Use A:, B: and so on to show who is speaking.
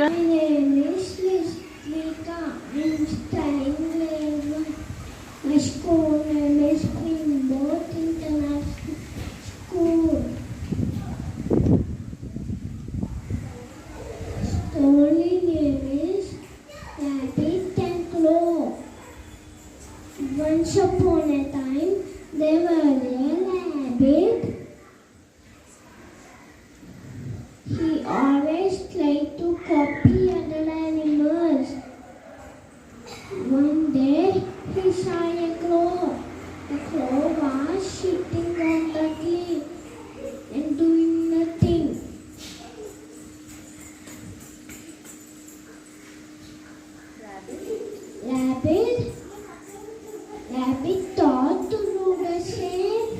A: My name is Lika. I'm studying grade 1. My school name is Springboard International School. Story name is Rabbit and Crow. Once upon a time, there were a rabbit